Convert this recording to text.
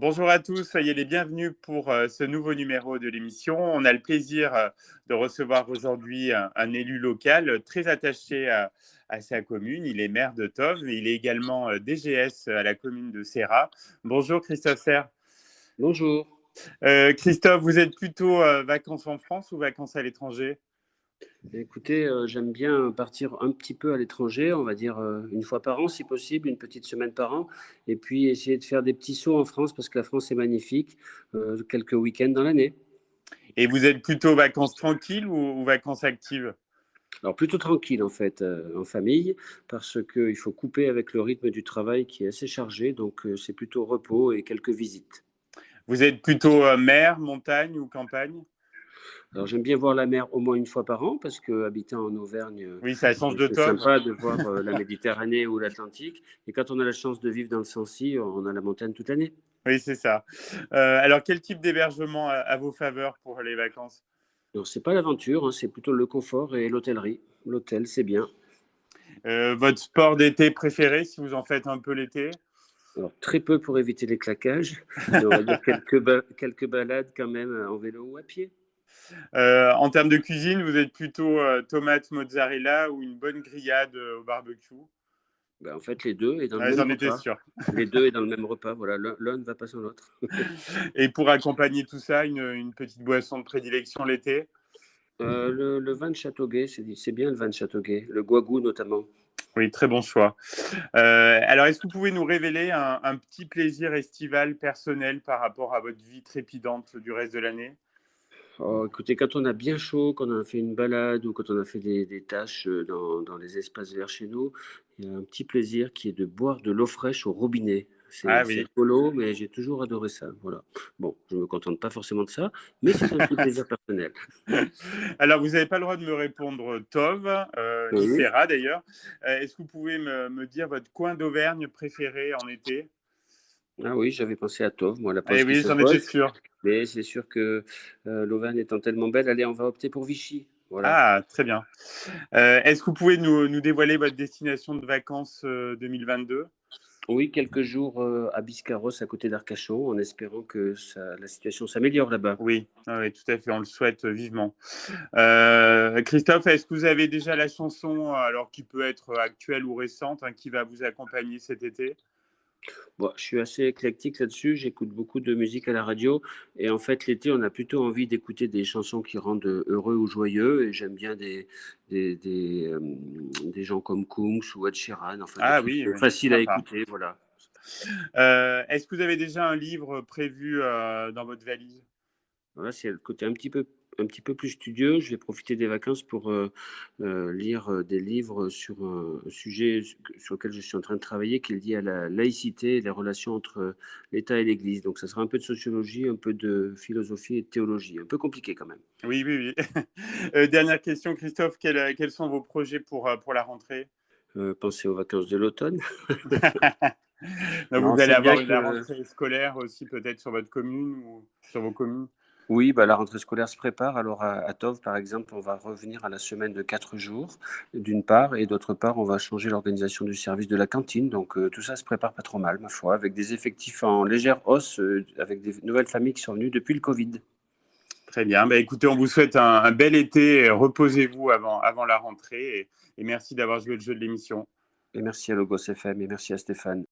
Bonjour à tous, soyez les bienvenus pour ce nouveau numéro de l'émission. On a le plaisir de recevoir aujourd'hui un élu local très attaché à sa commune. Il est maire de Tove, mais il est également DGS à la commune de Serrat. Bonjour Christophe Serre. Bonjour. Christophe, vous êtes plutôt vacances en France ou vacances à l'étranger? Écoutez, j'aime bien partir un petit peu à l'étranger, on va dire, 1 fois par an si possible, une petite semaine par an et puis essayer de faire des petits sauts en France parce que la France est magnifique, quelques week-ends dans l'année. Et vous êtes plutôt vacances tranquilles ou vacances actives? Alors plutôt tranquille en fait, en famille parce qu'il faut couper avec le rythme du travail qui est assez chargé donc c'est plutôt repos et quelques visites. Vous êtes plutôt mer, montagne ou campagne? Alors j'aime bien voir la mer au moins 1 fois par an parce qu'habitant en Auvergne, Oui, ça change de c'est Tove. sympa de voir, la Méditerranée ou l'Atlantique et quand on a la chance de vivre dans le Sancy, on a la montagne toute l'année. Oui, c'est ça. Alors, quel type d'hébergement à vos faveurs pour les vacances? Alors c'est pas l'aventure, hein, c'est plutôt le confort et l'hôtellerie. L'hôtel, c'est bien. Votre sport d'été préféré, si vous en faites un peu l'été? Alors très peu pour éviter les claquages, mais on va dire quelques balades quand même, en vélo ou à pied. En termes de cuisine, vous êtes plutôt tomate mozzarella ou une bonne grillade au barbecue? Bah, en fait les 2 et dans le Ouais, même j'en étais repas. sûr. Les 2 et dans le même repas, voilà, l'un ne va pas sans l'autre. Et pour accompagner tout ça, une petite boisson de prédilection l'été? Le vin de Châteauguay, c'est bien le vin de Châteauguay, le Guagou notamment. Oui, très bon choix. Alors, est-ce que vous pouvez nous révéler un petit plaisir estival personnel par rapport à votre vie trépidante du reste de l'année? Oh, écoutez, quand on a bien chaud, quand on a fait une balade ou quand on a fait des tâches, dans les espaces verts chez nous, il y a un petit plaisir qui est de boire de l'eau fraîche au robinet. Ah C'est oui. rigolo, mais j'ai toujours adoré ça, voilà. Bon, je ne me contente pas forcément de ça, mais c'est un petit plaisir personnel. Alors, vous n'avez pas le droit de me répondre Tove, ni Oui. Serra d'ailleurs. Est-ce que vous pouvez me dire votre coin d'Auvergne préféré en été? Ah oui, j'avais pensé à Tove, moi, la Eh pause qui oui, se j'en étais pose, sûr. mais c'est sûr que, l'Auvergne étant tellement belle, allez, on va opter pour Vichy, voilà. Ah, très bien. Est-ce que vous pouvez nous dévoiler votre destination de vacances 2022? Oui, quelques jours, à Biscarrosse, à côté d'Arcachon, en espérant que ça la situation s'améliore là-bas. Oui, ah oui, tout à fait, on le souhaite vivement. Christophe, est-ce que vous avez déjà la chanson, alors qui peut être actuelle ou récente, hein, qui va vous accompagner cet été? Bon, je suis assez éclectique là-dessus, j'écoute beaucoup de musique à la radio et en fait, l'été, on a plutôt envie d'écouter des chansons qui rendent, heureux ou joyeux et j'aime bien des gens comme Kungs ou Ed Sheeran, enfin des Ah trucs, oui, oui, faciles à sympa. écouter, voilà. Est-ce que vous avez déjà un livre prévu dans votre valise? Voilà, c'est le côté un petit peu plus studieux. Je vais profiter des vacances pour, lire, des livres sur un sujet sur lequel je suis en train de travailler, qui est lié à la laïcité et les relations entre, l'État et l'Église. Donc ça sera un peu de sociologie, un peu de philosophie et de théologie. Un peu compliqué quand même. Oui, oui, oui. Dernière question, Christophe, quels sont vos projets pour la rentrée? Penser aux vacances de l'automne. Donc, Non, vous allez c'est bien avoir la que rentrée scolaire aussi peut-être sur votre commune ou sur vos communes? oui, bah, la rentrée scolaire se prépare. Alors à Tove, par exemple, on va revenir à la semaine de 4 jours, d'une part, et d'autre part, on va changer l'organisation du service de la cantine. Donc tout ça se prépare pas trop mal, ma foi, avec des effectifs en légère hausse, avec des nouvelles familles qui sont venues depuis le Covid. Très bien. Bah, écoutez, on vous souhaite un bel été. Reposez-vous avant la rentrée et merci d'avoir joué le jeu de l'émission. Et merci à Logos FM et merci à Stéphane.